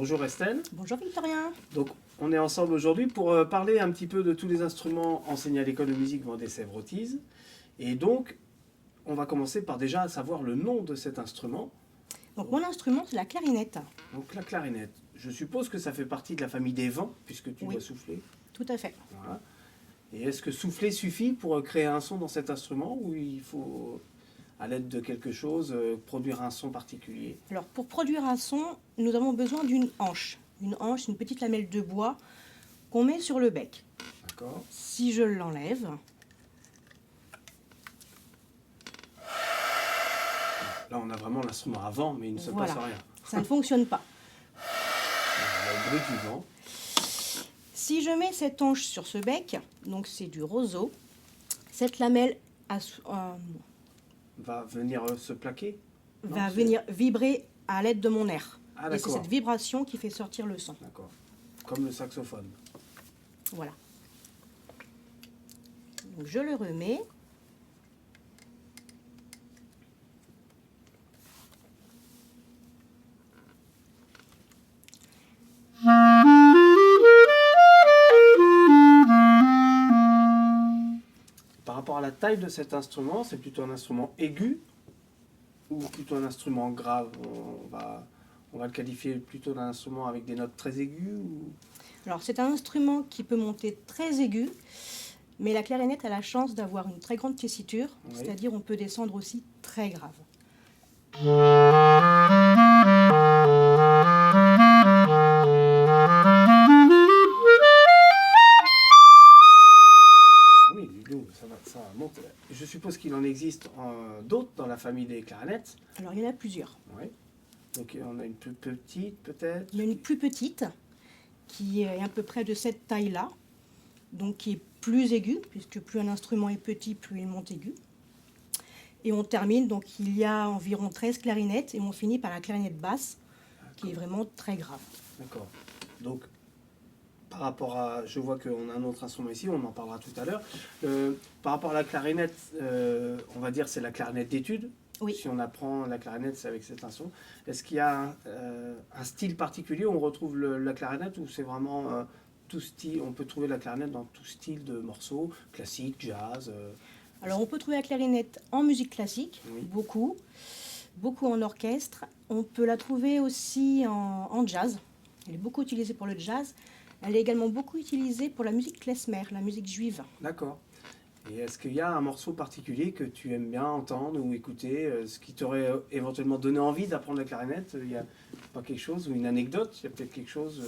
Bonjour Estelle. Bonjour Victorien. Donc on est ensemble aujourd'hui pour parler un petit peu de tous les instruments enseignés à l'école de musique Vendée-Sèvres-Otise. Et donc on va commencer par déjà savoir le nom de cet instrument. Donc mon instrument c'est la clarinette. Donc la clarinette. Je suppose que ça fait partie de la famille des vents puisque tu Oui. dois souffler. Tout à fait. Voilà. Et est-ce que souffler suffit pour créer un son dans cet instrument ou il faut, à l'aide de quelque chose, produire un son particulier? Alors pour produire un son, nous avons besoin d'une hanche. Une hanche, une petite lamelle de bois qu'on met sur le bec. D'accord. Si je l'enlève, Là on a vraiment l'instrument à vent mais il ne se Voilà. passe rien. ça ne fonctionne pas. On a le bruit du vent. Si je mets cette hanche sur ce bec, donc c'est du roseau, cette lamelle Va venir se plaquer? Non, va c'est- venir vibrer à l'aide de mon air. Ah Et c'est d'accord. cette vibration qui fait sortir le son. D'accord. Comme le saxophone. Voilà. Donc je le remets. Par rapport à la taille de cet instrument, c'est plutôt un instrument aigu ou plutôt un instrument grave? On va le qualifier plutôt d'un instrument avec des notes très aiguës ou... Alors c'est un instrument qui peut monter très aigu, mais la clarinette a la chance d'avoir une très grande tessiture, Oui. c'est-à-dire on peut descendre aussi très grave. Ah oui, du coup, ça monte. Je suppose qu'il en existe d'autres dans la famille des clarinettes. Alors il y en a plusieurs. Oui. Donc on a une plus petite peut-être. Il y en a une plus petite qui est à peu près de cette taille-là, donc qui est plus aiguë, puisque plus un instrument est petit, plus il monte aigu. Et on termine, donc il y a environ 13 clarinettes, et on finit par la clarinette basse, qui est vraiment très grave. D'accord. Donc, par rapport à... Je vois qu'on a un autre instrument ici, on en parlera tout à l'heure. Par rapport à la clarinette, on va dire c'est la clarinette d'études. Oui. Si on apprend la clarinette, c'est avec cet instrument. Est-ce qu'il y a un style particulier où on retrouve la clarinette ou c'est vraiment tout style? On peut trouver la clarinette dans tout style de morceaux, classique, jazz. Alors on peut trouver la clarinette en musique classique, Oui. beaucoup en orchestre. On peut la trouver aussi en jazz. Elle est beaucoup utilisée pour le jazz. Elle est également beaucoup utilisée pour la musique klezmer, la musique juive. D'accord. Et est-ce qu'il y a un morceau particulier que tu aimes bien entendre ou écouter, ce qui t'aurait éventuellement donné envie d'apprendre la clarinette? Il n'y a pas quelque chose ou une anecdote? Il y a peut-être quelque chose...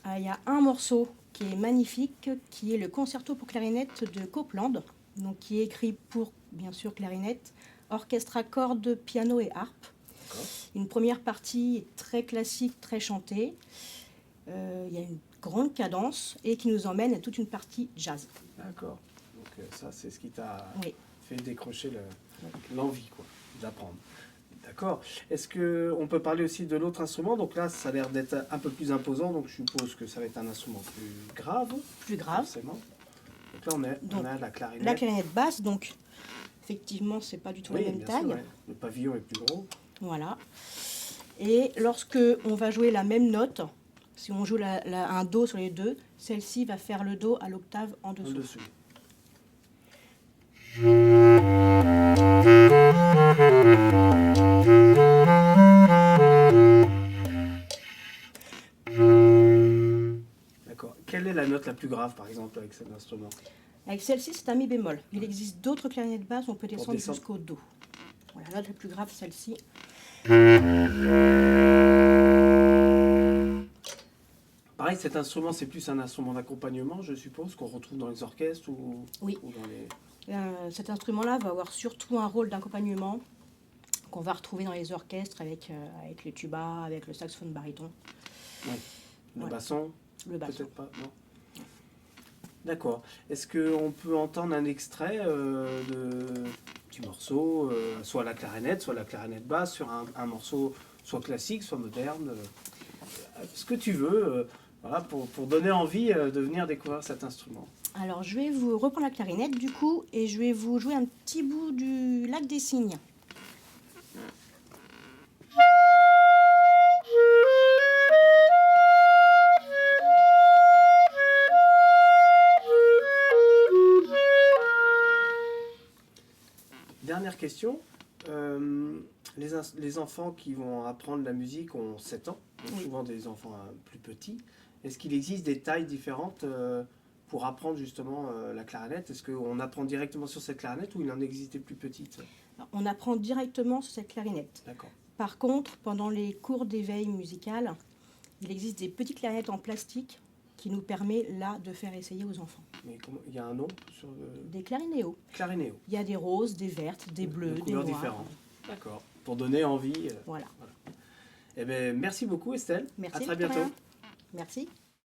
Ah, il y a un morceau qui est magnifique, qui est le concerto pour clarinette de Copland, donc qui est écrit pour, bien sûr, clarinette, orchestre à cordes, piano et harpe. D'accord. Une première partie est très classique, très chantée. Il y a une grande cadence et qui nous emmène à toute une partie jazz. D'accord. Donc ça, c'est ce qui t'a Oui. fait décrocher l'envie quoi, d'apprendre. D'accord. Est-ce qu'on peut parler aussi de l'autre instrument? Donc là, ça a l'air d'être un peu plus imposant, donc je suppose que ça va être un instrument plus grave. Plus grave. Forcément. Donc là, on a la clarinette. La clarinette basse, donc effectivement, c'est pas du tout Oui, la même bien taille. sûr, ouais. Le pavillon est plus gros. Voilà. Et lorsque on va jouer la même note, si on joue un do sur les deux, celle-ci va faire le do à l'octave en En dessous. dessous. D'accord. Quelle est la note la plus grave, par exemple, avec cet instrument? Avec celle-ci, c'est un mi bémol. Il existe d'autres clarinettes basses où on peut descendre descendre. jusqu'au do. Voilà, la note la plus grave, celle-ci. Pareil, cet instrument, c'est plus un instrument d'accompagnement, je suppose, qu'on retrouve dans les orchestres ou, Oui. ou dans les... Cet instrument-là va avoir surtout un rôle d'accompagnement qu'on va retrouver dans les orchestres avec les tubas, avec le saxophone baryton, Le Voilà. basson, le basson. peut-être pas, non? D'accord. Est-ce qu'on peut entendre un extrait du morceau, soit la clarinette basse, sur un morceau soit classique, soit moderne, ce que tu veux, voilà, pour donner envie de venir découvrir cet instrument? Alors, je vais vous reprendre la clarinette du coup et je vais vous jouer un petit bout du Lac des Cygnes. dernière question. Les enfants qui vont apprendre la musique ont 7 ans, donc Oui. souvent des enfants plus petits. Est-ce qu'il existe des tailles différentes pour apprendre justement la clarinette? Est-ce qu'on apprend directement sur cette clarinette ou il en existe des plus petites? Alors, on apprend directement sur cette clarinette. D'accord. Par contre, pendant les cours d'éveil musical, il existe des petites clarinettes en plastique qui nous permet là de faire essayer aux enfants. Mais il y a un nom sur le Des clarinéos. clarinéo? Il y a des roses, des vertes, des bleus, De des couleurs noirs. différentes. D'accord. Pour donner envie. Voilà. Eh bien, merci beaucoup Estelle. Merci. À très Victoria. bientôt. Merci.